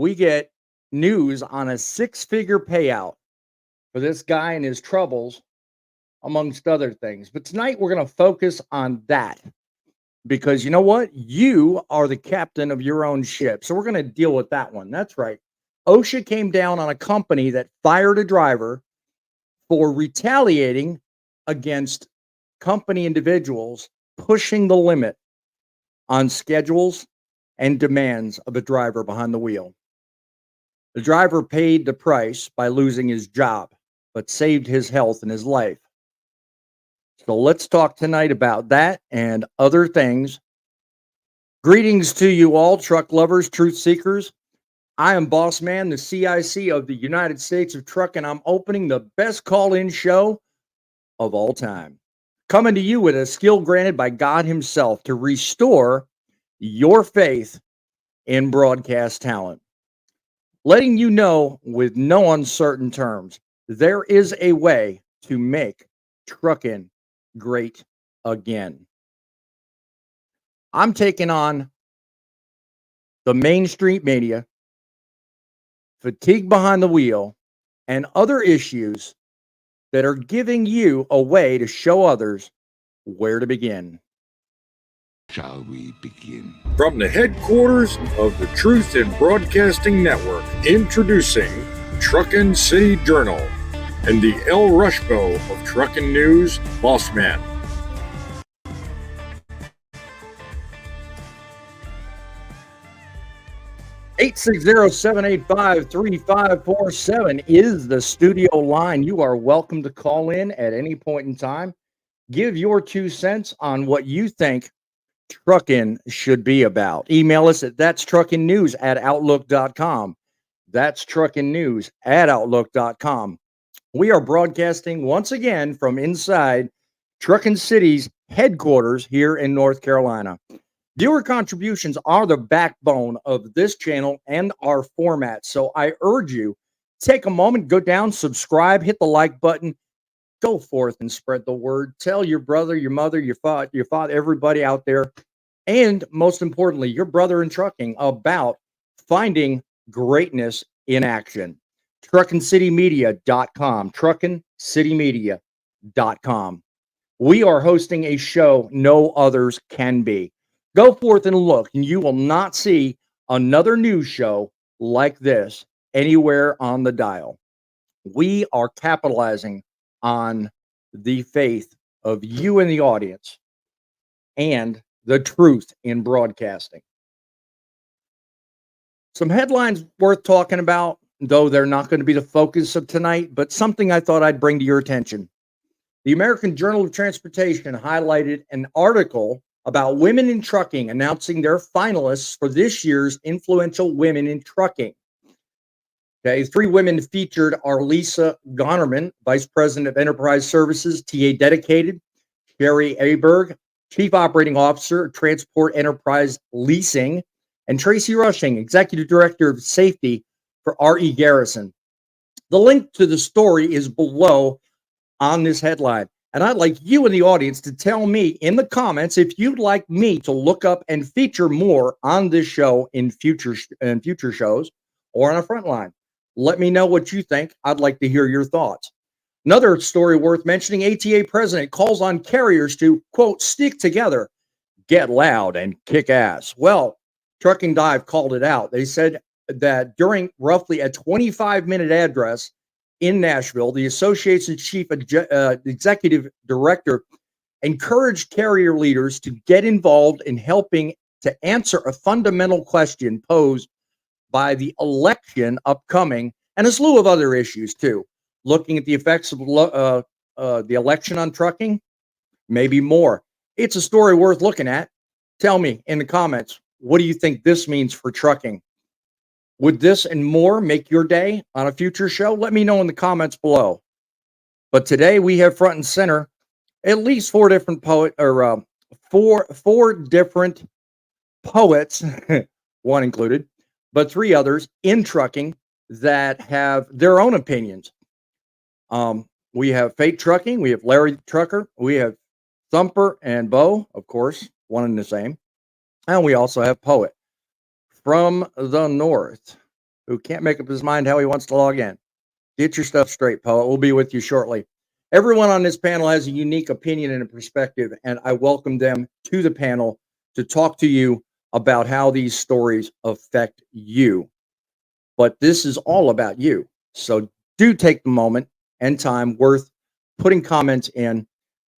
we get news on a six-figure payout for this guy and his troubles, amongst other things. But tonight we're going to focus on that because you know what? You are the captain of your own ship. So we're going to deal with that one. That's right. OSHA came down on a company that fired a driver for retaliating against company individuals pushing the limit on schedules and demands of a driver behind the wheel. The driver paid the price by losing his job, but saved his health and his life. So let's talk tonight about that and other things. Greetings to you all, truck lovers, truth seekers. I am Boss Man, the CIC of the United States of Truck, and I'm opening the best call-in show of all time. Coming to you with a skill granted by God himself to restore your faith in broadcast talent. Letting you know with no uncertain terms, there is a way to make trucking great again. I'm taking on the mainstream media, fatigue behind the wheel, and other issues that are giving you a way to show others where to begin. Shall we begin? From the headquarters of the Truth in Broadcasting Network, introducing Truckin' City Journal and the El Rushbo of Truckin' News, Boss Man. Eight 860-785-3547 is the studio line. You are welcome to call in at any point in time. Give your 2 cents on what you think trucking should be about. Email us at thatstruckingnews@outlook.com. That's truckingnews@outlook.com. We are broadcasting once again from inside Truckin' City's headquarters here in North Carolina. Viewer contributions are the backbone of this channel and our format. So I urge you, take a moment, go down, subscribe, hit the like button, go forth and spread the word. Tell your brother, your mother, your father, everybody out there, and most importantly, your brother in trucking about finding greatness in action. TruckinCityMedia.com, TruckinCityMedia.com. We are hosting a show no others can be. Go forth and look, and you will not see another news show like this anywhere on the dial. We are capitalizing on the faith of you in the audience and the truth in broadcasting. Some headlines worth talking about, though they're not going to be the focus of tonight, but something I thought I'd bring to your attention. The American Journal of Transportation highlighted an article about women in trucking announcing their finalists for this year's Influential Women in Trucking. Okay, 3 women featured are Lisa Gonerman, Vice President of Enterprise Services, TA Dedicated, Sherry Aberg, Chief Operating Officer, Transport Enterprise Leasing, and Tracy Rushing, Executive Director of Safety for RE Garrison. The link to the story is below on this headline. And I'd like you in the audience to tell me in the comments if you'd like me to look up and feature more on this show in future shows or on a front line. Let me know what you think. I'd like to hear your thoughts. Another story worth mentioning, ATA president calls on carriers to, quote, stick together, get loud, and kick ass. Well, Trucking Dive called it out. They said that during roughly a 25-minute address in Nashville, the association's chief executive director encouraged carrier leaders to get involved in helping to answer a fundamental question posed by the election upcoming and a slew of other issues too. Looking at the effects of the election on trucking, maybe more. It's a story worth looking at. Tell me in the comments, what do you think this means for trucking? Would this and more make your day on a future show? Let me know in the comments below. But today we have front and center at least 4 different four different poets, one included, but 3 others in trucking that have their own opinions. We have Fate Trucking, we have Larry Trucker, we have Thumper and Bo, of course, one and the same, and we also have Poet from the North. who can't make up his mind how he wants to log in. Get your stuff straight, poet. We'll be with you shortly. Everyone on this panel has a unique opinion and a perspective, and I welcome them to the panel to talk to you about how these stories affect you. But this is all about you. So do take the moment and time worth putting comments in.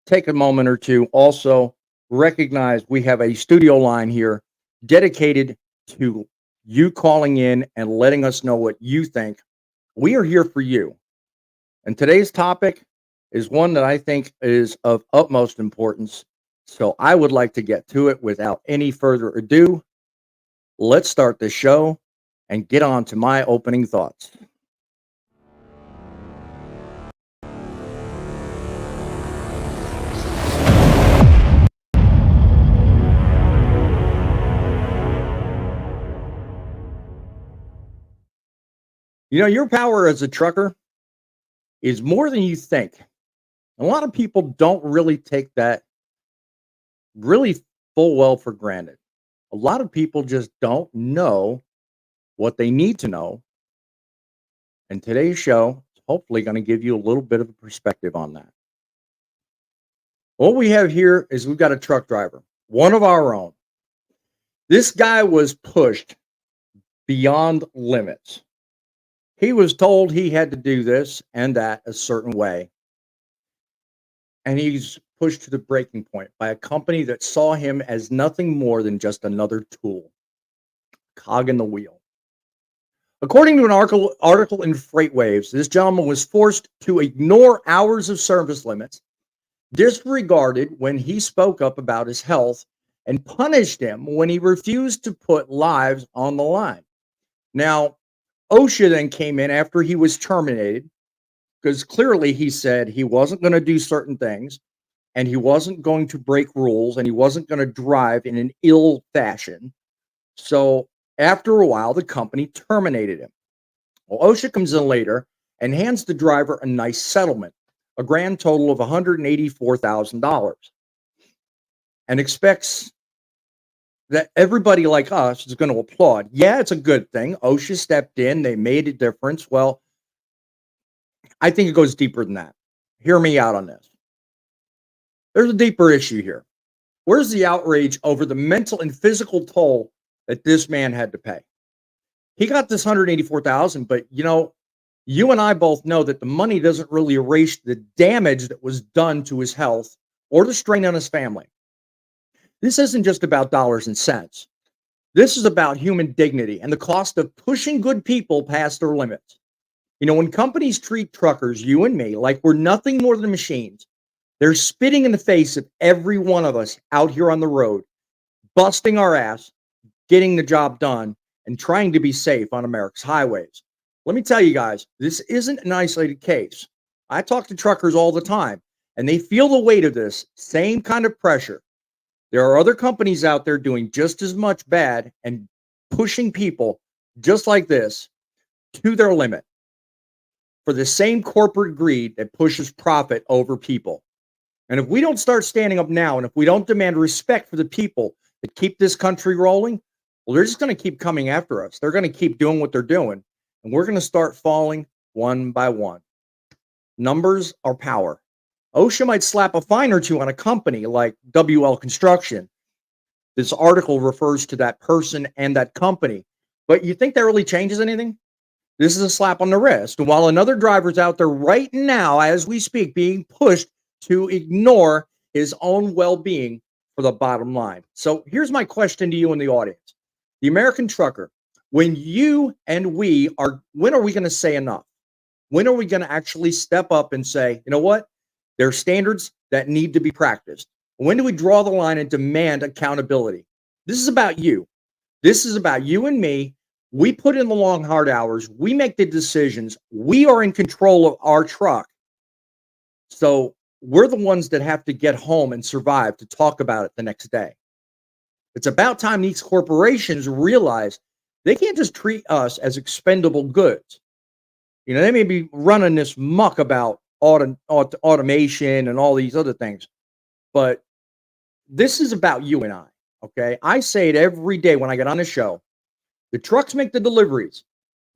Take a moment or two. Also, recognize we have a studio line here dedicated to you calling in and letting us know what you think. We are here for you. And today's topic is one that I think is of utmost importance. So I would like to get to it without any further ado. Let's start the show and get on to my opening thoughts. You know, your power as a trucker is more than you think. A lot of people don't really take that really full well for granted. A lot of people just don't know what they need to know. And today's show is hopefully going to give you a little bit of a perspective on that. What we have here is we've got a truck driver, one of our own. This guy was pushed beyond limits. He was told he had to do this and that a certain way. And he's pushed to the breaking point by a company that saw him as nothing more than just another tool, cog in the wheel. According to an article in FreightWaves, this gentleman was forced to ignore hours of service limits, disregarded when he spoke up about his health, and punished him when he refused to put lives on the line. Now, OSHA then came in after he was terminated because clearly he said he wasn't going to do certain things and he wasn't going to break rules and he wasn't going to drive in an ill fashion. So after a while, the company terminated him. Well, OSHA comes in later and hands the driver a nice settlement, a grand total of $184,000, and expects that everybody like us is going to applaud. Yeah, it's a good thing. OSHA stepped in. They made a difference. Well, I think it goes deeper than that. Hear me out on this. There's a deeper issue here. Where's the outrage over the mental and physical toll that this man had to pay? He got this $184,000, but you and I both know that the money doesn't really erase the damage that was done to his health or the strain on his family. This isn't just about dollars and cents. This is about human dignity and the cost of pushing good people past their limits. When companies treat truckers, you and me, like we're nothing more than machines, they're spitting in the face of every one of us out here on the road, busting our ass, getting the job done, and trying to be safe on America's highways. Let me tell you guys, this isn't an isolated case. I talk to truckers all the time, and they feel the weight of this same kind of pressure. There are other companies out there doing just as much bad and pushing people just like this to their limit for the same corporate greed that pushes profit over people. And if we don't start standing up now, and if we don't demand respect for the people that keep this country rolling, well, they're just going to keep coming after us. They're going to keep doing what they're doing, and we're going to start falling one by one. Numbers are power. OSHA might slap a fine or two on a company like WL Construction. This article refers to that person and that company. But you think that really changes anything? This is a slap on the wrist. And while another driver's out there right now, as we speak, being pushed to ignore his own well-being for the bottom line. So here's my question to you in the audience. The American trucker, when you and we are, when are we going to say enough? When are we going to actually step up and say, you know what? There are standards that need to be practiced. When do we draw the line and demand accountability? This is about you. This is about you and me. We put in the long, hard hours. We make the decisions. We are in control of our truck. So we're the ones that have to get home and survive to talk about it the next day. It's about time these corporations realize they can't just treat us as expendable goods. They may be running this muck about automation and all these other things, but this is about you and I. Okay, I say it every day when I get on the show. The trucks make the deliveries.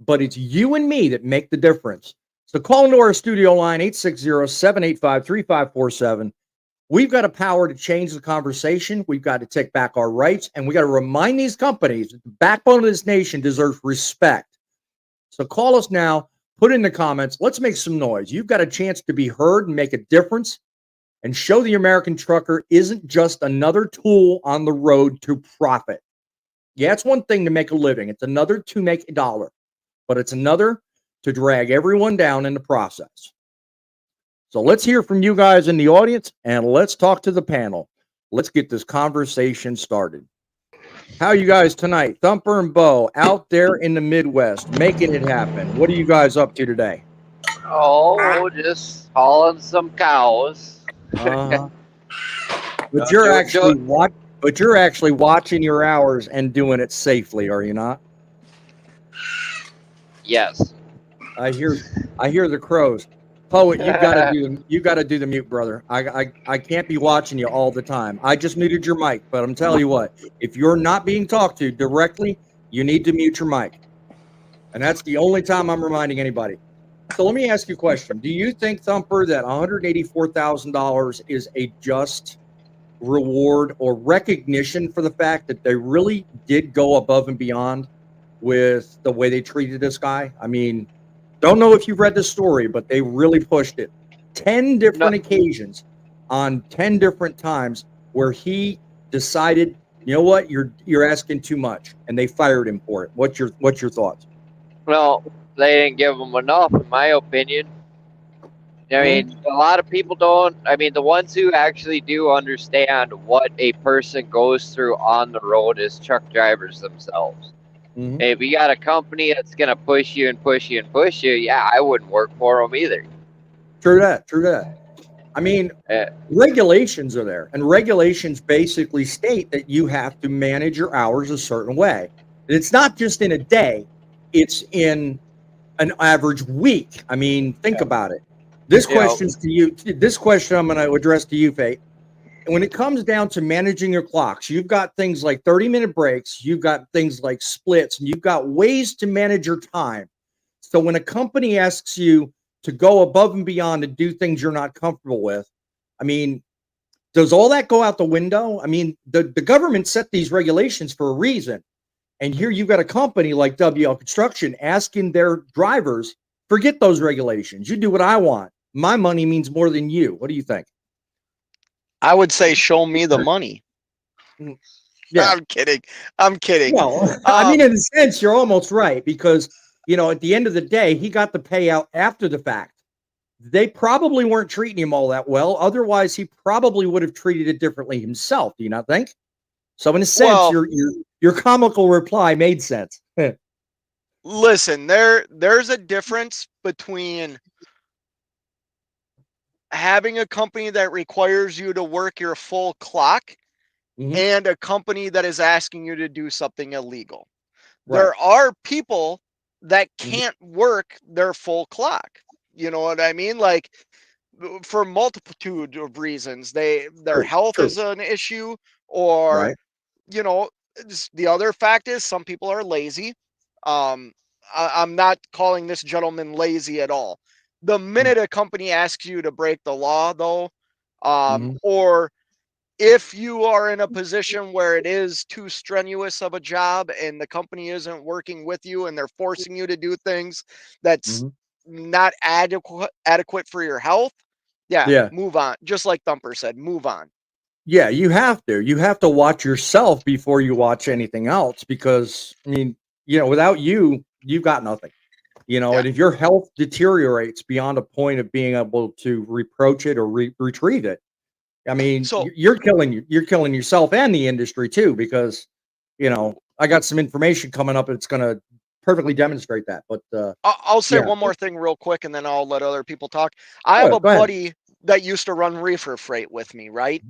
but it's you and me that make the difference. So call into our studio line, 860-785-3547. We've got a power to change the conversation. We've got to take back our rights, and we got to remind these companies that the backbone of this nation deserves respect. So call us now, put in the comments. Let's make some noise. You've got a chance to be heard and make a difference and show the American trucker isn't just another tool on the road to profit. Yeah, it's one thing to make a living. It's another to make a dollar, but it's another to drag everyone down in the process. So let's hear from you guys in the audience, and let's talk to the panel. Let's get this conversation started. How are you guys tonight? Thumper and Bo out there in the Midwest making it happen. What are you guys up to today? Oh, just hauling some cows. But you're actually watching your hours and doing it safely, are you not? Yes. I hear the crows. Poet, you gotta do the mute, brother. I can't be watching you all the time. I just muted your mic, but I'm telling you what, if you're not being talked to directly, you need to mute your mic. And that's the only time I'm reminding anybody. So let me ask you a question. Do you think, Thumper, that $184,000 is a just reward or recognition for the fact that they really did go above and beyond with the way they treated this guy? I mean, don't know if you've read the story, but they really pushed it. 10 different occasions on 10 different times where he decided, you know what, you're asking too much, and they fired him for it. What's your thoughts? Well, they didn't give them enough, in my opinion. I mean, a lot of people don't. I mean, the ones who actually do understand what a person goes through on the road is truck drivers themselves. Mm-hmm. If you got a company that's going to push you and push you and push you, yeah, I wouldn't work for them either. True that. I mean, regulations are there, and regulations basically state that you have to manage your hours a certain way. And it's not just in a day, it's in an average week. I mean, think about it. This question's to you. This question I'm going to address to you, Fate. And when it comes down to managing your clocks, you've got things like 30-minute breaks, you've got things like splits, and you've got ways to manage your time. So when a company asks you to go above and beyond and do things you're not comfortable with, I mean, does all that go out the window? I mean, the government set these regulations for a reason. And here you've got a company like WL Construction asking their drivers, forget those regulations. You do what I want. My money means more than you. What do you think? I would say, show me the money. Yeah. I'm kidding. Well, I mean, in a sense, you're almost right, because, you know, at the end of the day, he got the payout after the fact. They probably weren't treating him all that well. Otherwise, he probably would have treated it differently himself. Do you not think? So in a sense, your comical reply made sense. Listen, there's a difference between having a company that requires you to work your full clock and a company that is asking you to do something illegal. Right. There are people that can't work their full clock. You know what I mean? Like, for multitude of reasons, their health is an issue, or you know, the other fact is some people are lazy. I'm not calling this gentleman lazy at all. The minute a company asks you to break the law, though, or if you are in a position where it is too strenuous of a job and the company isn't working with you and they're forcing you to do things that's not adequate for your health, move on. Just like Thumper said, move on. Yeah, you have to watch yourself before you watch anything else, because, I mean, you know, without you, you've got nothing. You know, and if your health deteriorates beyond a point of being able to reproach it or retrieve it, I mean, you're killing yourself and the industry too, because, you know, I got some information coming up that's going to perfectly demonstrate that. But I'll say one more thing real quick, and then I'll let other people talk. I have a buddy that used to run reefer freight with me, right?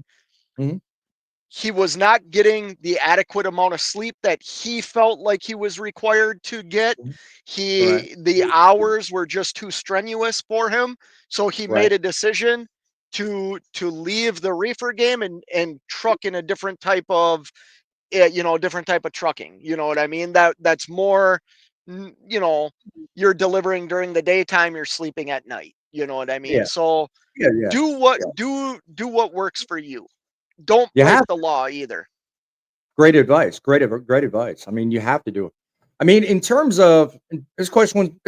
He was not getting the adequate amount of sleep that he felt like he was required to get. The hours were just too strenuous for him. So he made a decision to leave the reefer game and truck in a different type of, different type of trucking. You know what I mean? That's more you know, you're delivering during the daytime, you're sleeping at night. You know what I mean? Yeah. So Yeah. do what works for you. Don't You break have the law either. great advice. Great advice. I mean, you have to do it. I mean, in terms of this question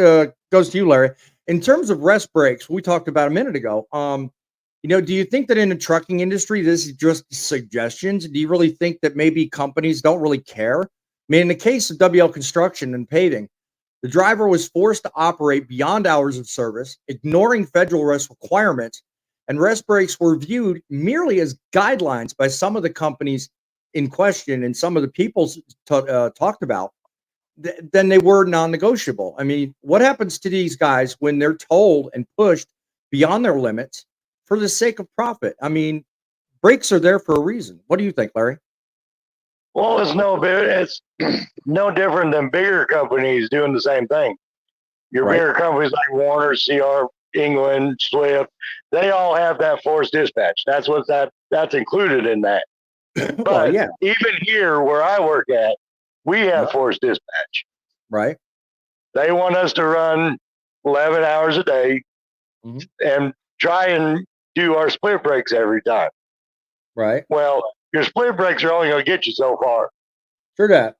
goes to you, Larry. In terms of rest breaks, we talked about a minute ago. Do you think that in the trucking industry, this is just suggestions? Do you really think that maybe companies don't really care? I mean, in the case of WL Construction and paving, the driver was forced to operate beyond hours of service, ignoring federal rest requirements, and rest breaks were viewed merely as guidelines by some of the companies in question and some of the people talked about. Then they were non-negotiable. I mean, what happens to these guys when they're told and pushed beyond their limits for the sake of profit? I mean, breaks are there for a reason. What do you think, Larry? Well, it's no different than bigger companies doing the same thing. Your Right. bigger companies like Warner, CR, England, Swift, they all have that forced dispatch. That's included in that. Well, But yeah, even here where I work at, we have Yeah. forced dispatch. right. They want us to run 11 hours a day Mhm. and try and do our split breaks every time. Right. Well, your split breaks are only going to get you so far. Sure that.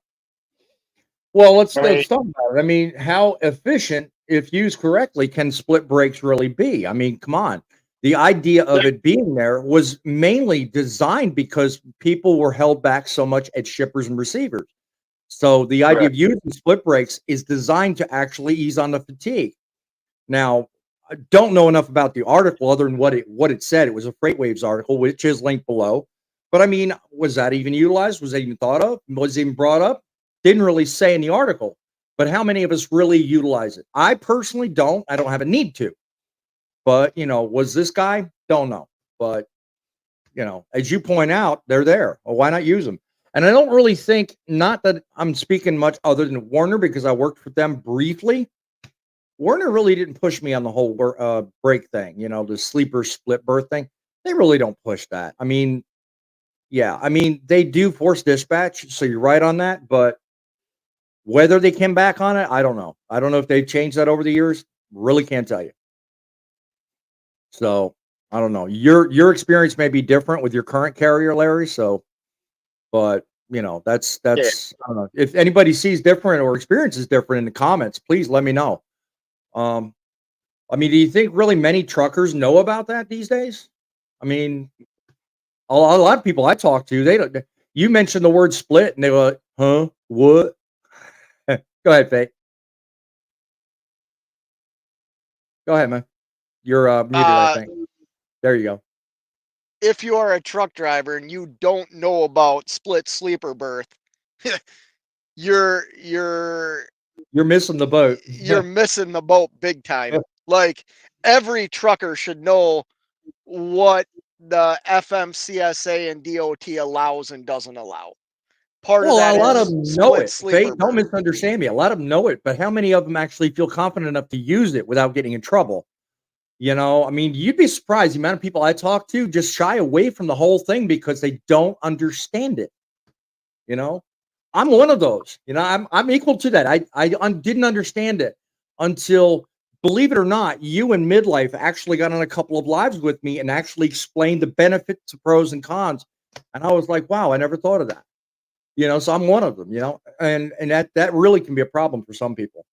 Well, let's I mean- let's talk about it. I mean, how efficient, if used correctly, can split breaks really be? I mean, come on. The idea of it being there was mainly designed because people were held back so much at shippers and receivers. So the idea of using split breaks is designed to actually ease on the fatigue. Now, I don't know enough about the article other than what it said. It was a FreightWaves article, which is linked below. But I mean, was that even utilized? Was that even thought of? Was it even brought up? Didn't really say in the article. But how many of us really utilize it? I personally don't. I don't have a need to. But was this guy? Don't know. But as you point out, they're there. Well, why not use them? And I don't really think, not that I'm speaking much other than Warner, because I worked with them briefly. Warner really didn't push me on the whole break thing, the sleeper split berth thing. They really don't push that. I mean, yeah, I mean, they do force dispatch, so you're right on that. But whether they came back on it, I don't know. I don't know if they've changed that over the years. Really can't tell you. So I don't know. Your experience may be different with your current carrier, Larry. So, but that's I don't know. If anybody sees different or experiences different in the comments, please let me know. I mean, do you think really many truckers know about that these days? I mean, a lot of people I talk to, they don't. You mentioned the word split, and they go, "Huh? What?" Go ahead, Faye. Go ahead, man. You're muted, I think. There you go. If you are a truck driver and you don't know about split sleeper berth, you're missing the boat. You're missing the boat big time. Like, every trucker should know what the FMCSA and DOT allows and doesn't allow. Part of that a lot of is them know split it. sleeper Faye, don't berth. misunderstand me. A lot of them know it, but how many of them actually feel confident enough to use it without getting in trouble? I mean, you'd be surprised the amount of people I talk to just shy away from the whole thing because they don't understand it. I'm one of those. I'm equal to that. I didn't understand it until, believe it or not, you and Midlife actually got on a couple of lives with me and actually explained the benefits, the pros and cons. And I was like, wow, I never thought of that. So I'm one of them, and that really can be a problem for some people.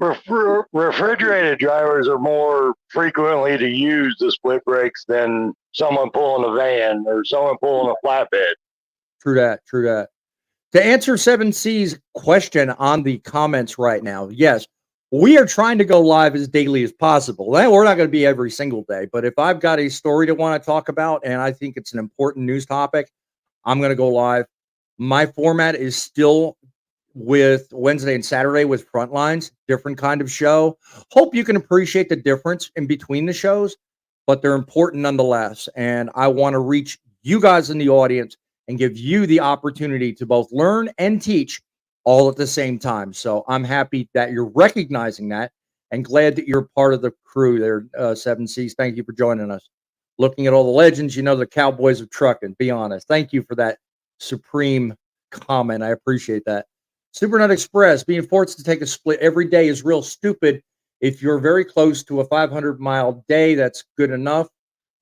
Refrigerated drivers are more frequently to use the split brakes than someone pulling a van or someone pulling a flatbed. True that. To answer 7C's question on the comments right now, yes, we are trying to go live as daily as possible. We're not going to be every single day, but if I've got a story to want to talk about and I think it's an important news topic, I'm going to go live. My format is still with Wednesday and Saturday with Frontlines, different kind of show. Hope you can appreciate the difference in between the shows, but they're important nonetheless. And I want to reach you guys in the audience and give you the opportunity to both learn and teach all at the same time. So I'm happy that you're recognizing that and glad that you're part of the crew there, 7Cs. Thank you for joining us. Looking at all the legends, the Cowboys of trucking, be honest. Thank you for that supreme comment. I appreciate that. Supernut Express, being forced to take a split every day is real stupid. If you're very close to a 500-mile day, that's good enough.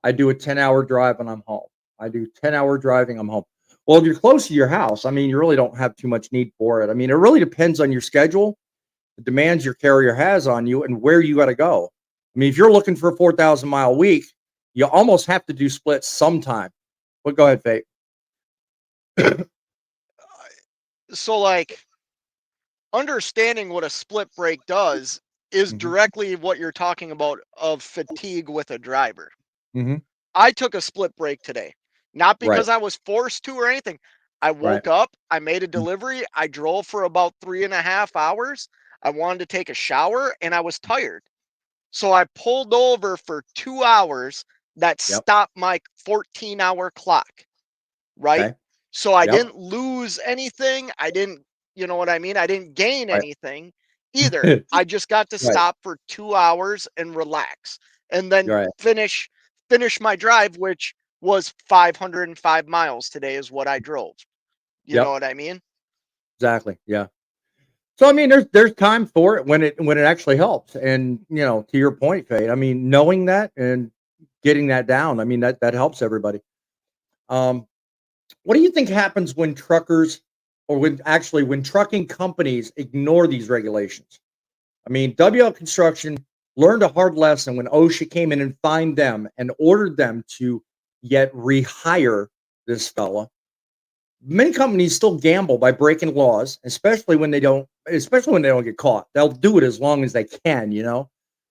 I do a 10-hour drive and I'm home. I do 10-hour driving, I'm home. Well, if you're close to your house, I mean, you really don't have too much need for it. I mean, it really depends on your schedule, the demands your carrier has on you, and where you got to go. I mean, if you're looking for a 4,000-mile week, you almost have to do splits sometime. But go ahead, Fate. So, like, understanding what a split break does is directly what you're talking about of fatigue with a driver. Mhm. I took a split break today, not because Right. I was forced to or anything. I woke up, I made a delivery, I drove for about 3.5 hours. I wanted to take a shower and I was tired. So I pulled over for 2 hours that Yep. stopped my 14-hour clock, right? Okay. So I Yep. didn't lose anything. I didn't, you know what I mean? I didn't gain Right. anything either. I just got to Right. stop for 2 hours and relax and then Right. finish my drive, which was 505 miles today is what I drove. You know Yep. what I mean? Exactly. Yeah. So I mean, there's time for it when it actually helps, and to your point, Fate. I mean, knowing that and getting that down, I mean that helps everybody. Um, what do you think happens when truckers, or when trucking companies ignore these regulations? I mean, WL Construction learned a hard lesson when OSHA came in and fined them and ordered them to yet rehire this fella. Many companies still gamble by breaking laws, especially when they don't get caught. They'll do it as long as they can.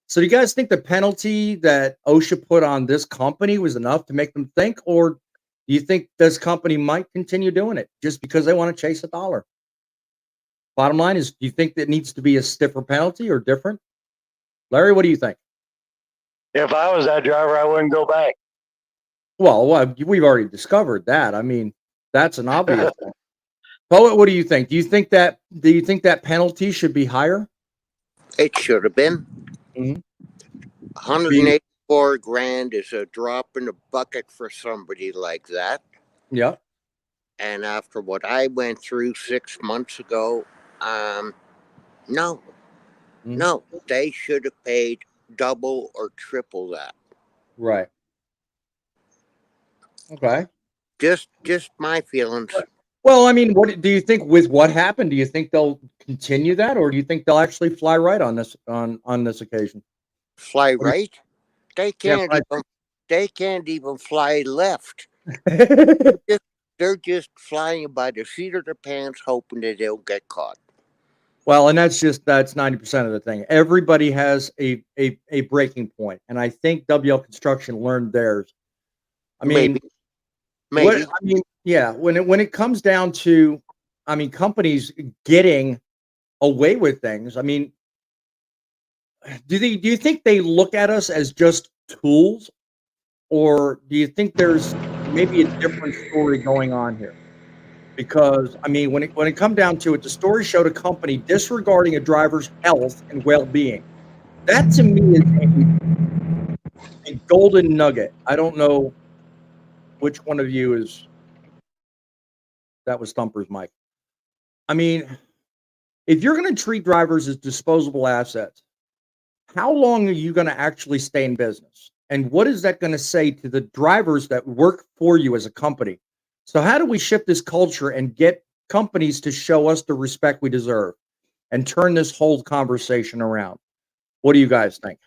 So do you guys think the penalty that OSHA put on this company was enough to make them think, or do you think this company might continue doing it just because they want to chase a dollar? Bottom line is, do you think that needs to be a stiffer penalty or different? Larry, what do you think? If I was that driver, I wouldn't go back. Well, we've already discovered that. I mean, that's an obvious one. Poet, what do you think? Do you think that penalty should be higher? It should have been. Mhm. 184 grand is a drop in the bucket for somebody like that. Yeah. And after what I went through 6 months ago, no, Mhm. no, they should have paid double or triple that. Right. Okay. Just my feelings. Well, I mean, what do you think with what happened? Do you think they'll continue that, or do you think they'll actually fly right on this occasion? Fly What do right? They Yeah, can't fly even. They can't even fly left. right. They're just flying by the seat of their pants, hoping that they'll get caught. Well, and that's 90% of the thing. Everybody has a breaking point, and I think WL Construction learned theirs. I mean, Maybe. yeah, when it comes down to, I mean, companies getting away with things. I mean, do you think they look at us as just tools, or do you think there's maybe a different story going on here? Because I mean, when it come down to it, the story showed a company disregarding a driver's health and well-being. That to me is a golden nugget. I don't know which one of you is that was Thumper's mic. I mean, if you're going to treat drivers as disposable assets, how long are you going to actually stay in business? And what is that going to say to the drivers that work for you as a company? So how do we shift this culture and get companies to show us the respect we deserve and turn this whole conversation around? What do you guys think?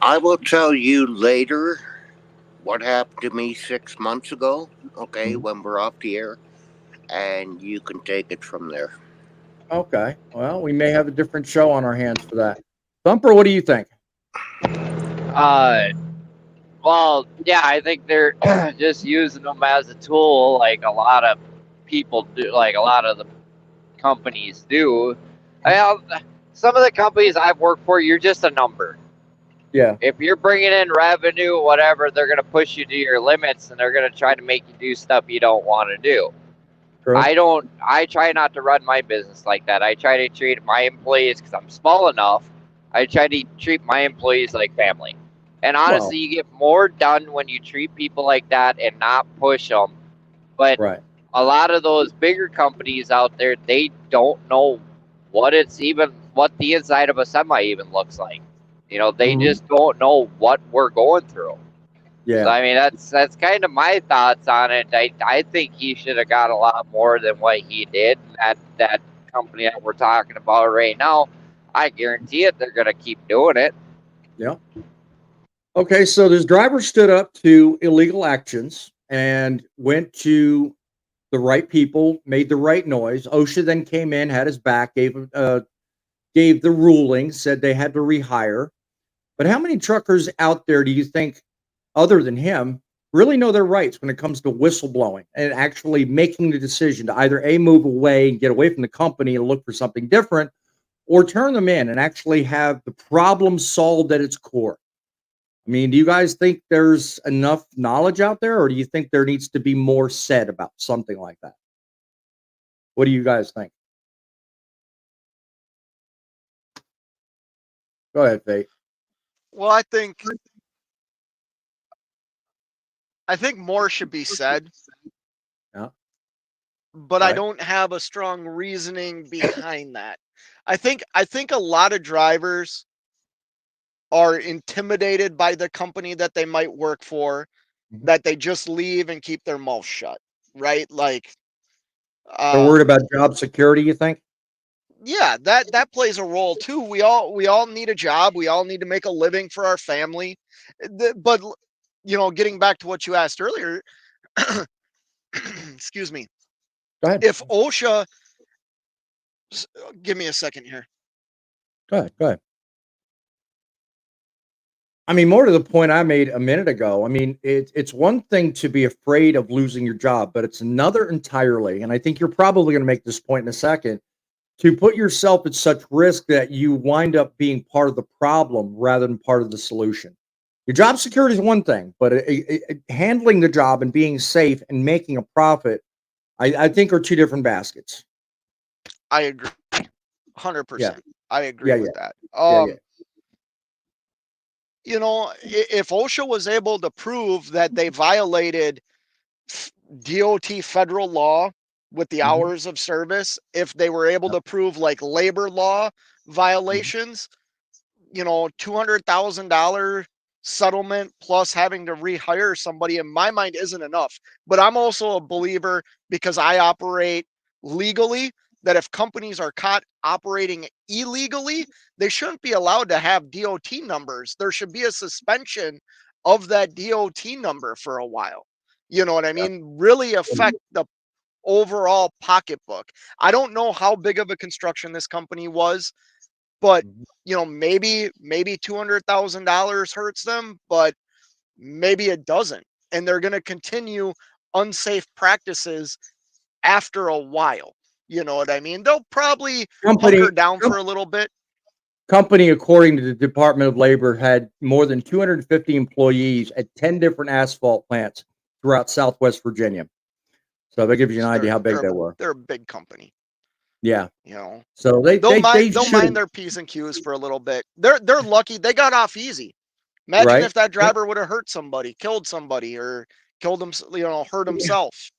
I will tell you later what happened to me 6 months ago, okay, when we're off the air, and you can take it from there. Okay. Well, we may have a different show on our hands for that. Thumper, what do you think? Well, yeah, I think they're just using them as a tool, like a lot of people do, like a lot of the companies do. Some of the companies I've worked for, you're just a number. Yeah. If you're bringing in revenue, whatever, they're going to push you to your limits, and they're going to try to make you do stuff you don't want to do. True. I try not to run my business like that. I try to treat my employees, because I'm small enough, I try to treat my employees like family. And honestly, Well, you get more done when you treat people like that and not push them. But right. a lot of those bigger companies out there, they don't know what the inside of a semi even looks like. They just don't know what we're going through. Yeah. So I mean, that's kind of my thoughts on it. I think he should have got a lot more than what he did. That company that we're talking about right now, I guarantee it, they're gonna keep doing it. Yeah. Okay, so this driver stood up to illegal actions and went to the right people, made the right noise. OSHA then came in, had his back, gave the ruling, said they had to rehire. But how many truckers out there do you think, other than him, really know their rights when it comes to whistleblowing and actually making the decision to either A, move away and get away from the company and look for something different, or turn them in and actually have the problem solved at its core? I mean, do you guys think there's enough knowledge out there, or do you think there needs to be more said about something like that? What do you guys think? Go ahead, Faye. Well, I think more should be said. Yeah. But I Right. don't have a strong reasoning behind that. I think a lot of drivers are intimidated by the company that they might work for, Mhm. that they just leave and keep their mouth shut, right? Like, They're worried about job security, you think? yeah, that plays a role too. We all need a job. We all need to make a living for our family. But getting back to what you asked earlier, excuse me. Go ahead. If OSHA, give me a second here. Go ahead. Go ahead. I mean, more to the point I made a minute ago. I mean, it's one thing to be afraid of losing your job, but it's another entirely, and I think you're probably going to make this point in a second, to put yourself at such risk that you wind up being part of the problem rather than part of the solution. Your job security is one thing, but handling the job and being safe and making a profit, I think, are two different baskets. I agree, Yeah. 100%. I agree Yeah. with Yeah. that. Yeah. If OSHA was able to prove that they violated DOT federal law with the Mhm. hours of service, if they were able to prove like labor law violations, $200,000 settlement plus having to rehire somebody, in my mind, isn't enough. But I'm also a believer, because I operate legally, that if companies are caught operating illegally, they shouldn't be allowed to have DOT numbers. There should be a suspension of that DOT number for a while. You know what I mean? Really affect the overall pocketbook. I don't know how big of a construction this company was, but Mhm. maybe $200,000 hurts them, but maybe it doesn't, and they're going to continue unsafe practices after a while. You know what I mean? They'll probably hunker Company, down for a little bit. company, according to the Department of Labor, had more than 250 employees at 10 different asphalt plants throughout Southwest Virginia. So that gives you an idea how big they were. They're a big company. Yeah. You know, So they they'll should mind their P's and Q's for a little bit. They're lucky they got off easy. Imagine right. if that driver would have hurt somebody, killed somebody, or killed him, hurt himself.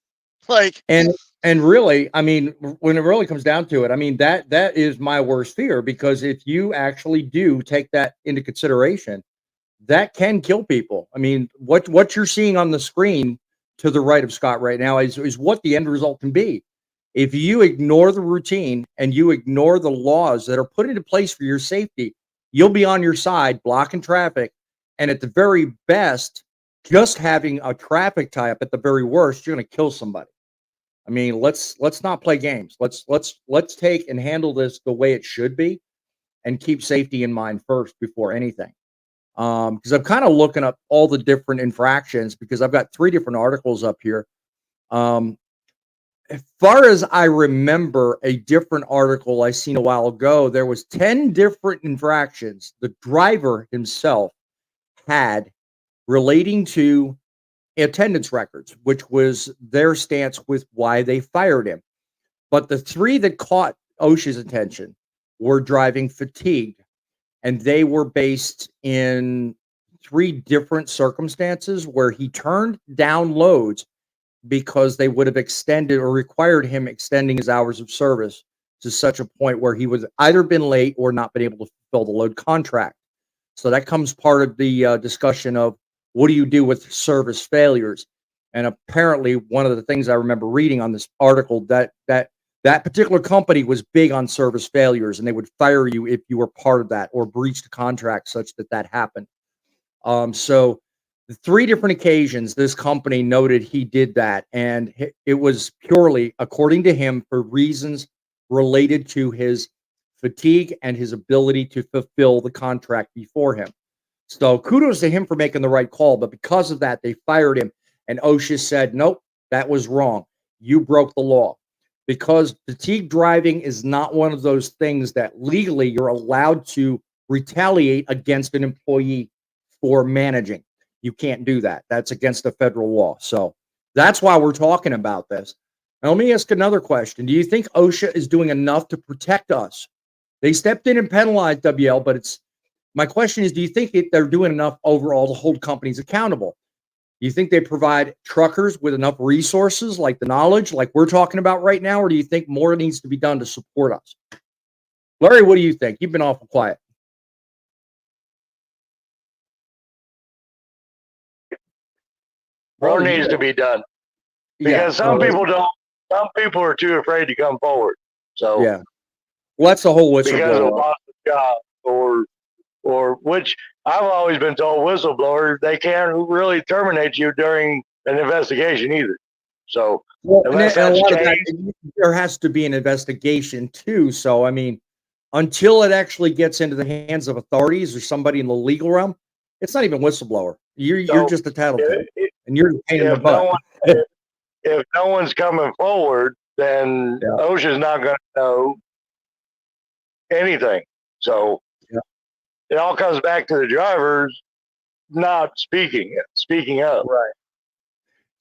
Like, And really, I mean, when it really comes down to it, I mean, that is my worst fear, because if you actually do take that into consideration, that can kill people. I mean, what you're seeing on the screen to the right of Scott right now is what the end result can be. If you ignore the routine and you ignore the laws that are put into place for your safety, you'll be on your side blocking traffic, and at the very best, just having a traffic tie-up. At the very worst, you're going to kill somebody. I mean, let's not play games. Let's take and handle this the way it should be, and keep safety in mind first before anything. Because I'm kind of looking up all the different infractions, because I've got 3 different articles up here. As far as I remember, a different article I seen a while ago, there was 10 different infractions the driver himself had relating to attendance records, which was their stance with why they fired him. But the 3 that caught OSHA's attention were driving fatigued, and they were based in 3 different circumstances where he turned down loads because they would have extended or required him extending his hours of service to such a point where he was either been late or not been able to fulfill the load contract. So that comes part of the discussion of what do you do with service failures? And apparently, one of the things I remember reading on this article that particular company was big on service failures, and they would fire you if you were part of that or breached a contract such that happened. So the 3 different occasions this company noted he did that, and it was purely, according to him, for reasons related to his fatigue and his ability to fulfill the contract before him. So kudos to him for making the right call, but because of that, they fired him, and OSHA said, nope, that was wrong. You broke the law. Because fatigue driving is not one of those things that legally you're allowed to retaliate against an employee for managing. You can't do that. That's against the federal law. So that's why we're talking about this. Now, let me ask another question. Do you think OSHA is doing enough to protect us? They stepped in and penalized WL, but my question is, do you think they're doing enough overall to hold companies accountable? Do you think they provide truckers with enough resources, like the knowledge, like we're talking about right now, or do you think more needs to be done to support us? Larry, what do you think? You've been awful quiet. More needs to be done because some people don't. Some people are too afraid to come forward. So yeah, well, that's the whole because of loss of job or which I've always been told whistleblower, they can't really terminate you during an investigation either. So there has to be an investigation too. So I mean, until it actually gets into the hands of authorities or somebody in the legal realm, it's not even whistleblower. You're just a tattletale, and you're a pain in the butt. If no one's coming forward, then OSHA's not going to know anything. So it all comes back to the drivers not speaking up. Right.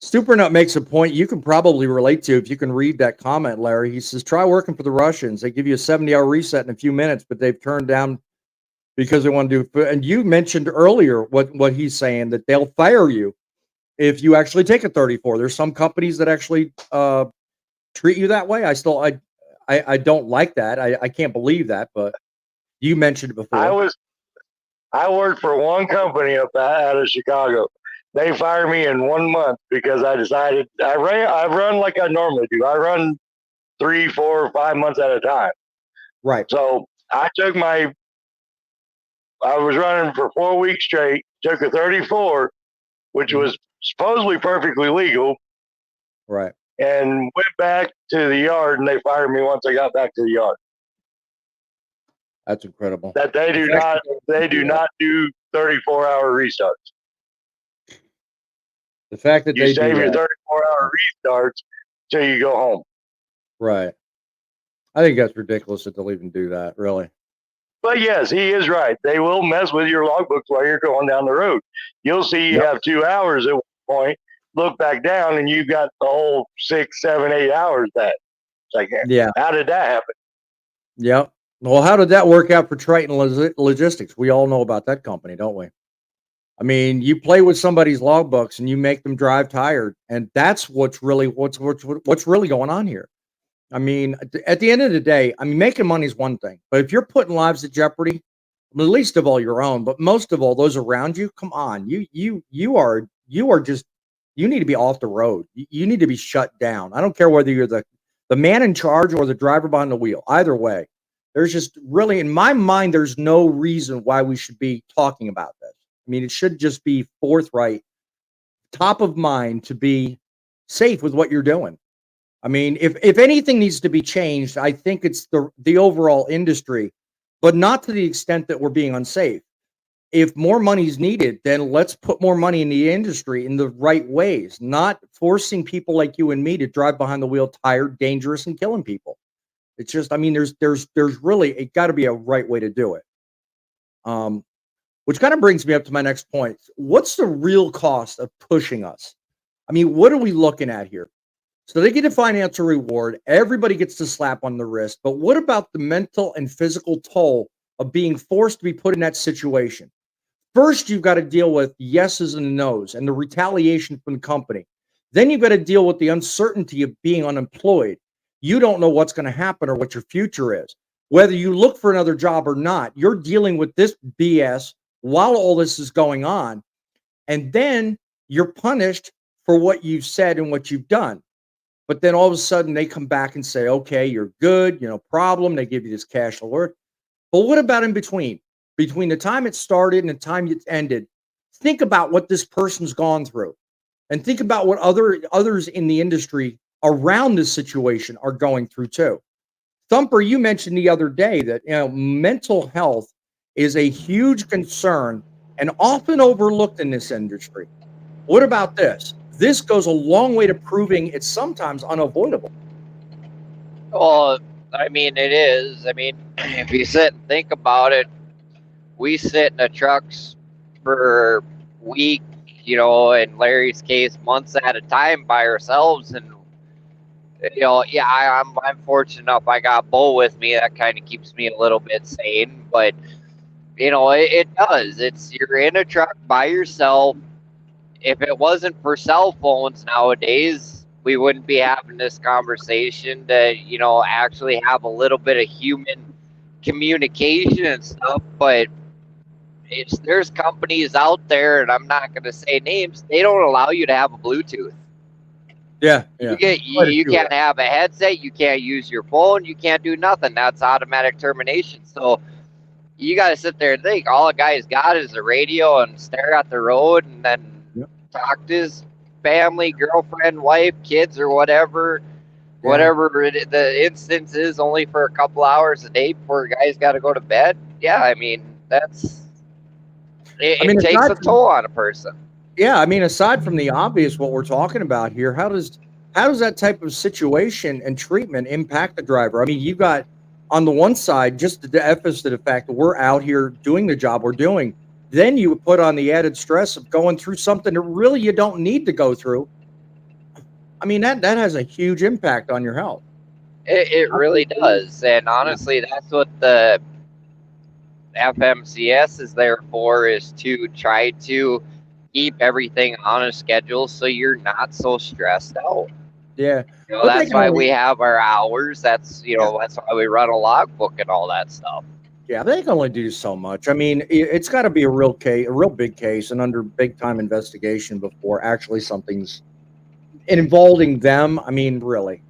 Supernut makes a point you can probably relate to if you can read that comment, Larry. He says, try working for the Russians. They give you a 70-hour reset in a few minutes, but they've turned down because they want to do. And you mentioned earlier what he's saying, that they'll fire you if you actually take a 34. There's some companies that actually treat you that way. I don't like that. I can't believe that, but you mentioned it before. I worked for one company out of Chicago. They fired me in 1 month because I decided I run like I normally do. I run 3, 4, 5 months at a time. Right. So I was running for 4 weeks straight, took a 34, which was supposedly perfectly legal. Right. And went back to the yard, and they fired me once I got back to the yard. That's incredible. That they do not do 34-hour restarts. The fact that you save your 34-hour restarts till you go home. Right. I think that's ridiculous that they'll even do that, really. But yes, he is right. They will mess with your logbooks while you're going down the road. You'll see you have 2 hours at one point, look back down, and you got the whole 6, 7, 8 hours back. It's like, how did that happen? Yep. Well, how did that work out for Triton Logistics? We all know about that company, don't we? I mean, you play with somebody's logbooks and you make them drive tired, and that's what's really going on here. I mean, at the end of the day, I mean, making money is one thing, but if you're putting lives at jeopardy, least of all your own, but most of all those around you, come on, you need to be off the road. You need to be shut down. I don't care whether you're the man in charge or the driver behind the wheel. Either way, there's just really, in my mind, there's no reason why we should be talking about this. I mean, it should just be forthright, top of mind, to be safe with what you're doing. I mean, if anything needs to be changed, I think it's the overall industry, but not to the extent that we're being unsafe. If more money is needed, then let's put more money in the industry in the right ways, not forcing people like you and me to drive behind the wheel tired, dangerous, and killing people. It's just, I mean, there's really, it got to be a right way to do it. Which kind of brings me up to my next point. What's the real cost of pushing us? I mean, what are we looking at here? So they get a financial reward. Everybody gets to slap on the wrist. But what about the mental and physical toll of being forced to be put in that situation? First, you've got to deal with yeses and nos and the retaliation from the company. Then you've got to deal with the uncertainty of being unemployed. You don't know what's going to happen or what your future is. Whether you look for another job or not, you're dealing with this BS while all this is going on. And then you're punished for what you've said and what you've done. But then all of a sudden they come back and say, okay, you're good, no problem. They give you this cash alert. But what about in between? Between the time it started and the time it ended, think about what this person's gone through. And think about what others in the industry around this situation are going through too. Thumper, you mentioned the other day that mental health is a huge concern and often overlooked in this industry. What about this? This goes a long way to proving it's sometimes unavoidable. Well, I mean, it is. I mean, if you sit and think about it, we sit in the trucks for weeks, in Larry's case, months at a time by ourselves. And, yeah, I'm fortunate enough I got Bo with me. That kind of keeps me a little bit sane. But, it does. You're in a truck by yourself. If it wasn't for cell phones nowadays, we wouldn't be having this conversation to, actually have a little bit of human communication and stuff. But there's companies out there, and I'm not going to say names, they don't allow you to have a Bluetooth. Yeah. You can't have a headset. You can't use your phone. You can't do nothing. That's automatic termination. So you got to sit there and think all a guy's got is a radio and stare at the road and then talk to his family, girlfriend, wife, kids, or whatever the instance is, only for a couple hours a day before a guy's got to go to bed. Yeah, I mean, it takes a toll on a person. Yeah, I mean, aside from the obvious, what we're talking about here, how does that type of situation and treatment impact the driver? I mean, you got on the one side just the emphasis to the fact that we're out here doing the job we're doing. Then you put on the added stress of going through something that really you don't need to go through. I mean, that has a huge impact on your health. It really does. And honestly, that's what the FMCS is there for, is to try to keep everything on a schedule so you're not so stressed out. Yeah. That's why we have our hours. That's, that's why we run a logbook and all that stuff. Yeah, they can only do so much. I mean, it's got to be a real big case and under big time investigation before actually something's involving them. I mean, really,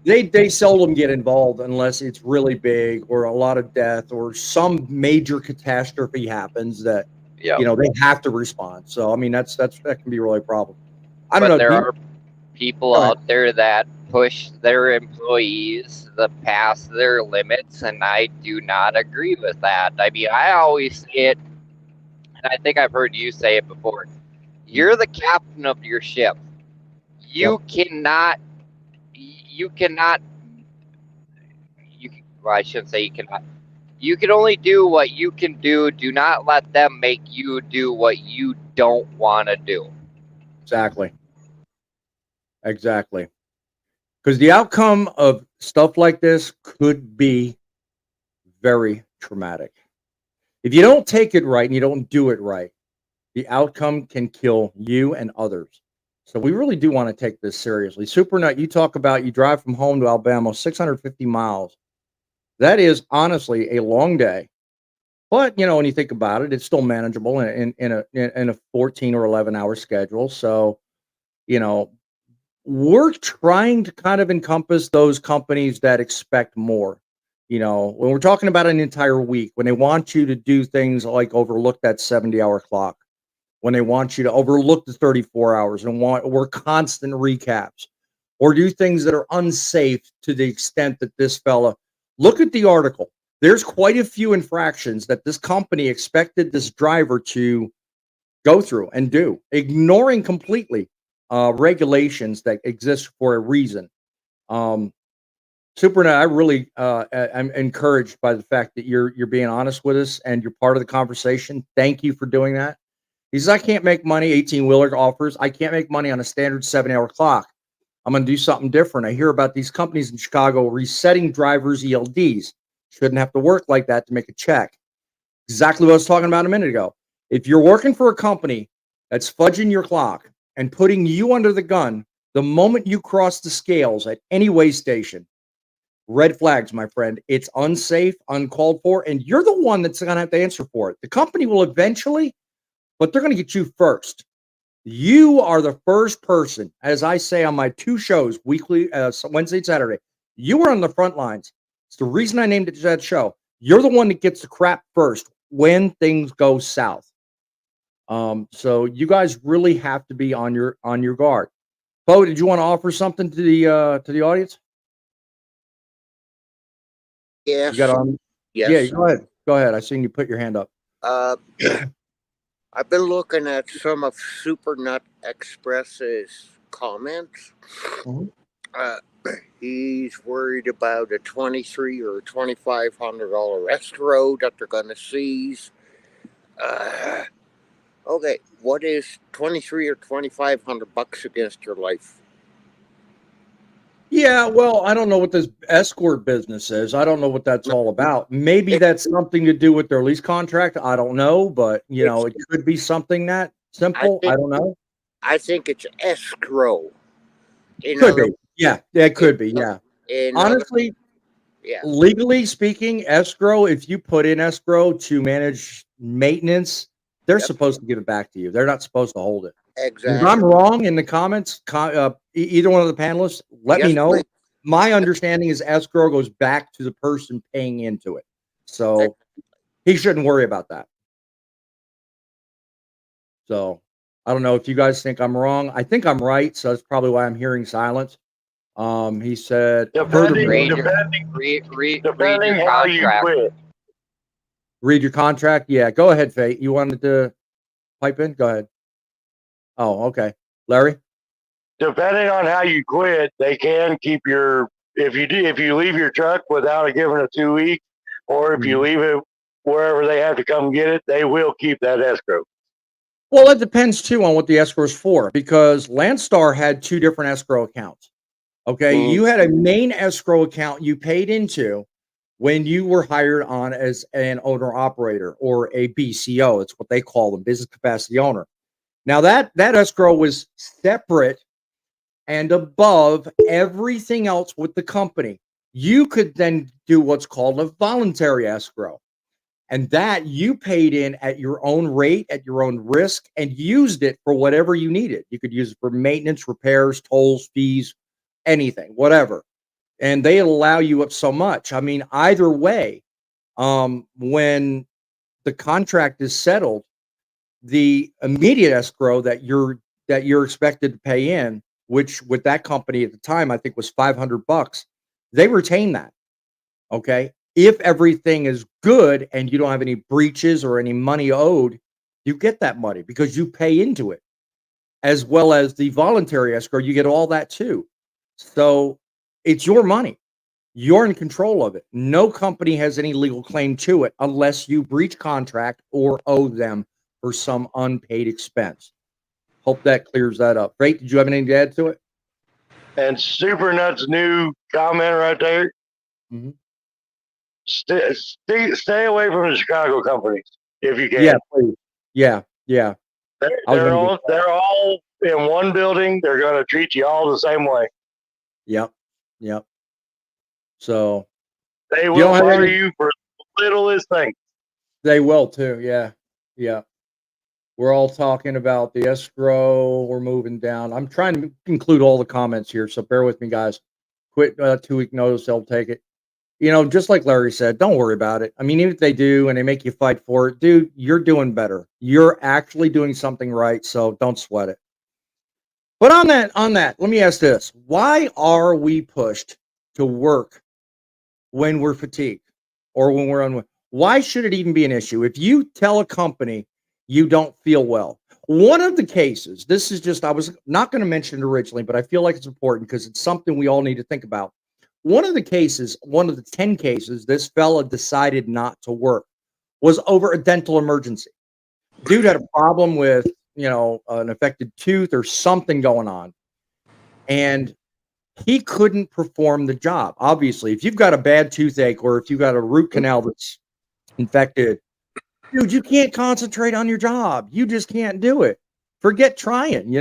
they seldom get involved unless it's really big or a lot of death or some major catastrophe happens that they have to respond. So I mean, that can be really a problem. I don't know. There are people out there that push their employees past their limits, and I do not agree with that. I mean, I always say it, and I think I've heard you say it before. You're the captain of your ship. You cannot. Well, I shouldn't say you cannot. You can only do what you can do. Do not let them make you do what you don't want to do. Exactly. Because the outcome of stuff like this could be very traumatic. If you don't take it right and you don't do it right, the outcome can kill you and others. So we really do want to take this seriously. Supernut, you talk about you drive from home to Alabama, 650 miles. That is honestly a long day. But, when you think about it, it's still manageable in a 14 or 11 hour schedule. So, we're trying to kind of encompass those companies that expect more. When we're talking about an entire week, when they want you to do things like overlook that 70-hour clock, when they want you to overlook the 34 hours and want constant recaps, or do things that are unsafe to the extent that this fella, look at the article. There's quite a few infractions that this company expected this driver to go through and do, ignoring completely regulations that exist for a reason. Supernut, I really I'm encouraged by the fact that you're being honest with us and you're part of the conversation. Thank you for doing that. He says, I can't make money, 18-wheeler offers. I can't make money on a standard 7-hour clock. I'm going to do something different. I hear about these companies in Chicago resetting drivers' ELDs. Shouldn't have to work like that to make a check. Exactly what I was talking about a minute ago. If you're working for a company that's fudging your clock and putting you under the gun the moment you cross the scales at any way station. Red flags, my friend. It's unsafe, uncalled for, and you're the one that's going to have to answer for it. The company will eventually, but they're going to get you first. You are the first person, as I say on my 2 shows, weekly, Wednesday and Saturday. You were on the front lines. It's the reason I named it that show. You're the one that gets the crap first when things go south. So you guys really have to be on your guard. Bo, did you want to offer something to the audience? Yes. You got on? Yes. Yeah, go ahead. Go ahead. I seen you put your hand up. I've been looking at some of Super Nut Express's comments. He's worried about a $2,300 or $2,500 escrow that they're going to seize. Okay, what is $2,300 or $2,500 against your life? Yeah, well, I don't know what this escort business is. I don't know what that's all about. Maybe that's something to do with their lease contract. I don't know, but it could be something that simple. I don't know. I think it's escrow. Could be. Yeah, it could be. Yeah. Honestly, legally speaking, escrow, if you put in escrow to manage maintenance, they're supposed to give it back to you. They're not supposed to hold it. Exactly. If I'm wrong in the comments, either one of the panelists, let me know. Please. My understanding is escrow goes back to the person paying into it. So he shouldn't worry about that. So I don't know if you guys think I'm wrong. I think I'm right. So that's probably why I'm hearing silence. He said, depending how you quit. Read your contract. Yeah, go ahead, Fate. You wanted to pipe in? Go ahead. Oh, okay. Larry? Depending on how you quit, they can keep if you leave your truck without giving a 2 week, or if you leave it wherever they have to come get it, they will keep that escrow. Well, it depends too on what the escrow is for, because Landstar had 2 different escrow accounts. Okay. You had a main escrow account you paid into when you were hired on as an owner operator or a BCO. It's what they call them, business capacity owner. Now that escrow was separate and above everything else with the company. You could then do what's called a voluntary escrow. And that you paid in at your own rate, at your own risk, and used it for whatever you needed. You could use it for maintenance, repairs, tolls, fees, anything, whatever. And they allow you up so much. I mean, either way, when the contract is settled, the immediate escrow that you're expected to pay in, which with that company at the time I think was $500, they retain that. Okay, if everything is good and you don't have any breaches or any money owed, you get that money because you pay into it, as well as the voluntary escrow. You get all that too. So it's your money. You're in control of it. No company has any legal claim to it unless you breach contract or owe them for some unpaid expense. Hope that clears that up. Great. Did you have anything to add to it? And Super Nuts' new comment right there. Stay away from the Chicago companies if you can. Yeah, please. Yeah. They're all in one building. They're going to treat you all the same way. Yep. So they will fire you for the littlest thing. They will too. Yeah. We're all talking about the escrow. We're moving down. I'm trying to include all the comments here, so bear with me, guys. Quit 2 week notice. They'll take it. Just like Larry said, don't worry about it. I mean, even if they do and they make you fight for it, dude, you're doing better. You're actually doing something right, so don't sweat it. But on that, let me ask this. Why are we pushed to work when we're fatigued or when we're unwell? Why should it even be an issue? If you tell a company you don't feel well, one of the cases, this is just, I was not going to mention it originally, but I feel like it's important because it's something we all need to think about. One of the 10 cases, this fella decided not to work was over a dental emergency. Dude had a problem with, an affected tooth or something going on. And he couldn't perform the job. Obviously, if you've got a bad toothache or if you've got a root canal that's infected, dude, you can't concentrate on your job. You just can't do it. Forget trying,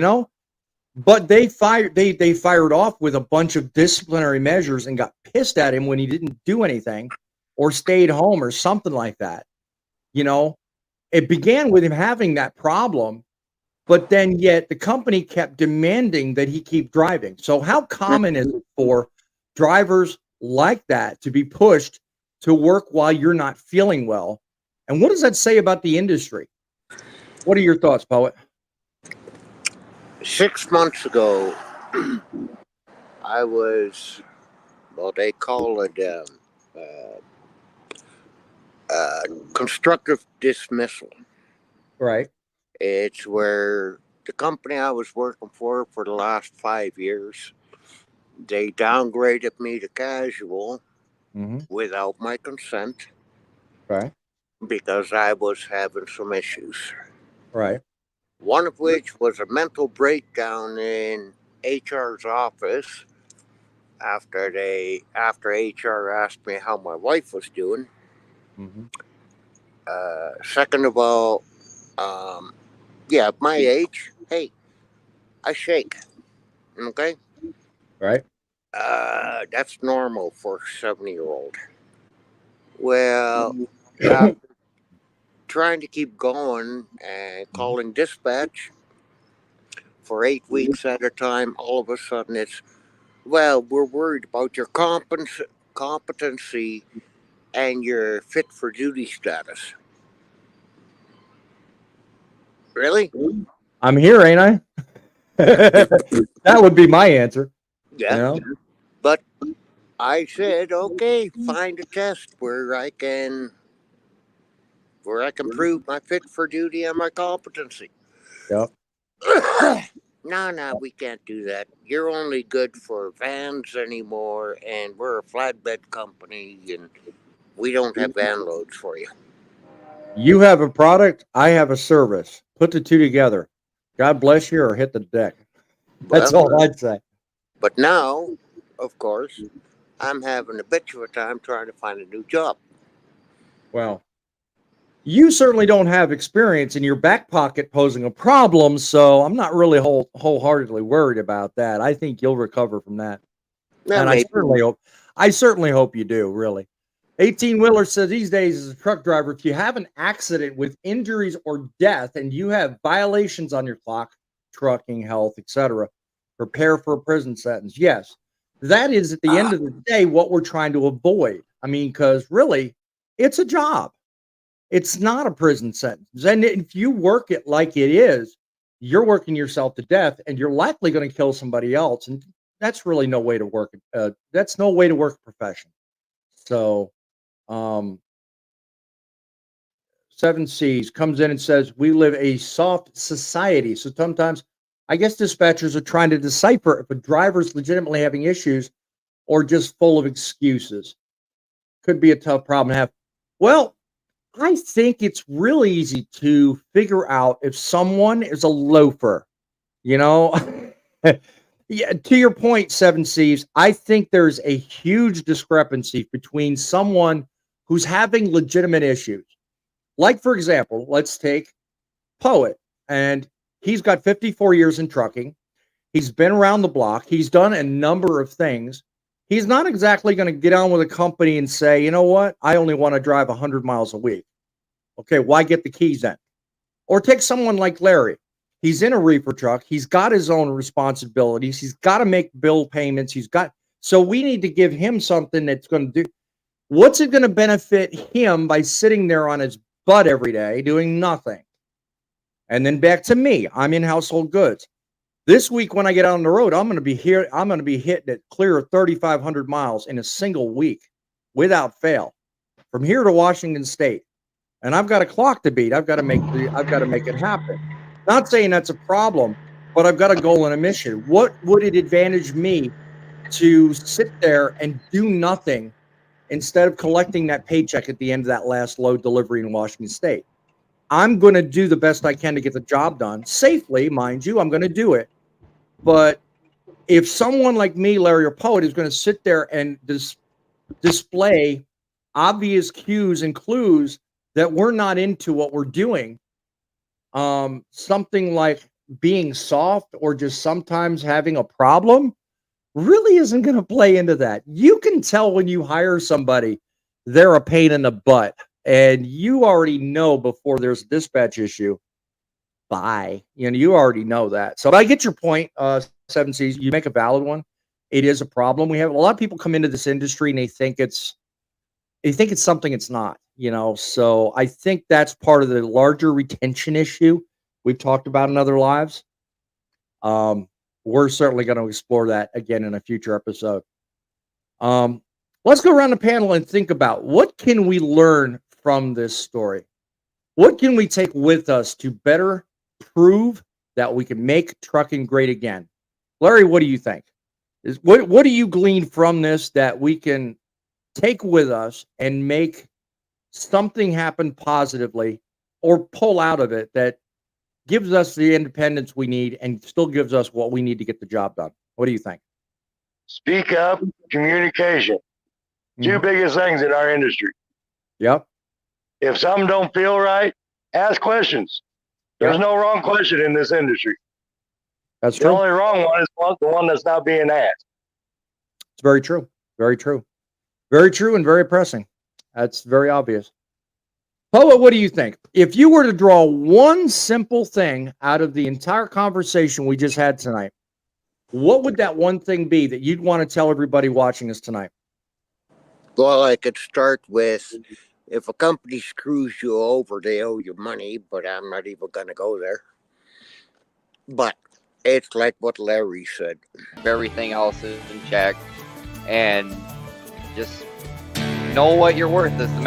But they fired off with a bunch of disciplinary measures and got pissed at him when he didn't do anything or stayed home or something like that. You know, it began with him having that problem, but then yet the company kept demanding that he keep driving. So how common is it for drivers like that to be pushed to work while you're not feeling well? And what does that say about the industry? What are your thoughts, Poet? 6 months ago, I was, well, they call it constructive dismissal. Right. It's where the company I was working for the last 5 years, they downgraded me to casual without my consent. Right. Because I was having some issues. Right. One of which was a mental breakdown in HR's office after HR asked me how my wife was doing. Second of all, my age, hey, I shake. Okay? Right. That's normal for a 70-year-old. Well, after trying to keep going and calling dispatch for 8 weeks at a time, all of a sudden it's, well, we're worried about your competency and your fit for duty status. Really? I'm here, ain't I? That would be my answer. Yeah. You know? But I said, okay, find a test where I can prove my fit for duty and my competency. Yep. No, we can't do that. You're only good for vans anymore, and we're a flatbed company, and we don't have van loads for you. You have a product, I have a service. Put the two together. God bless you or hit the deck. That's all I'd say. But now, of course, I'm having a bit of a time trying to find a new job. Well, you certainly don't have experience in your back pocket posing a problem, so I'm not really wholeheartedly worried about that. I think you'll recover from that. Well, and maybe. I certainly hope you do, really. 18-Wheeler says these days as a truck driver, if you have an accident with injuries or death and you have violations on your clock, trucking, health, etc., prepare for a prison sentence. Yes, that is at the end of the day what we're trying to avoid. I mean, because really, it's a job. It's not a prison sentence. And if you work it like it is, you're working yourself to death and you're likely going to kill somebody else. And that's really no way to work. That's no way to work a profession. So, 7 C's comes in and says, we live a soft society. So sometimes I guess dispatchers are trying to decipher if a driver's legitimately having issues or just full of excuses. Could be a tough problem to have. Well, I think it's really easy to figure out if someone is a loafer, you know? Yeah, to your point, 7 C's, I think there's a huge discrepancy between someone who's having legitimate issues. Like, for example, let's take Poet, and he's got 54 years in trucking. He's been around the block. He's done a number of things. He's not exactly going to get on with a company and say, you know what, I only want to drive 100 miles a week. Okay, why get the keys then? Or take someone like Larry. He's in a reefer truck. He's got his own responsibilities. He's got to make bill payments. So we need to give him something that's going to do. What's it going to benefit him by sitting there on his butt every day doing nothing? And then back to me. I'm in household goods. This week when I get out on the road, I'm going to be here. I'm going to be hitting it clear of 3,500 miles in a single week without fail from here to Washington State. And I've got a clock to beat. I've got to make it happen. Not saying that's a problem, but I've got a goal and a mission. What would it advantage me to sit there and do nothing instead of collecting that paycheck at the end of that last load delivery in Washington State? I'm going to do the best I can to get the job done safely, mind you. I'm going to do it. But if someone like me, Larry or Poet, is going to sit there and display obvious cues and clues that we're not into what we're doing, something like being soft or just sometimes having a problem really isn't going to play into that. You can tell when you hire somebody, they're a pain in the butt, and you already know before there's a dispatch issue. Bye. You already know that. So I get your point, 7Cs. You make a valid one. It is a problem. We have a lot of people come into this industry and they think it's something it's not, So I think that's part of the larger retention issue we've talked about in other lives. We're certainly going to explore that again in a future episode. Let's go around the panel and think about what can we learn from this story? What can we take with us to better prove that we can make trucking great again? Larry, what do you think? What do you glean from this that we can take with us and make something happen positively or pull out of it that gives us the independence we need and still gives us what we need to get the job done? What do you think? Speak up, communication. Two biggest things in our industry. Yep. If something don't feel right, ask questions. There's no wrong question in this industry. That's the true. only wrong one is the one that's not being asked. It's very true. Very true. Very true and very pressing. That's very obvious. Poa, what do you think? If you were to draw one simple thing out of the entire conversation we just had tonight, what would that one thing be that you'd want to tell everybody watching us tonight? Well, I could start with, if a company screws you over, they owe you money, but I'm not even going to go there. But it's like what Larry said. Everything else is in check, and just know what you're worth is the main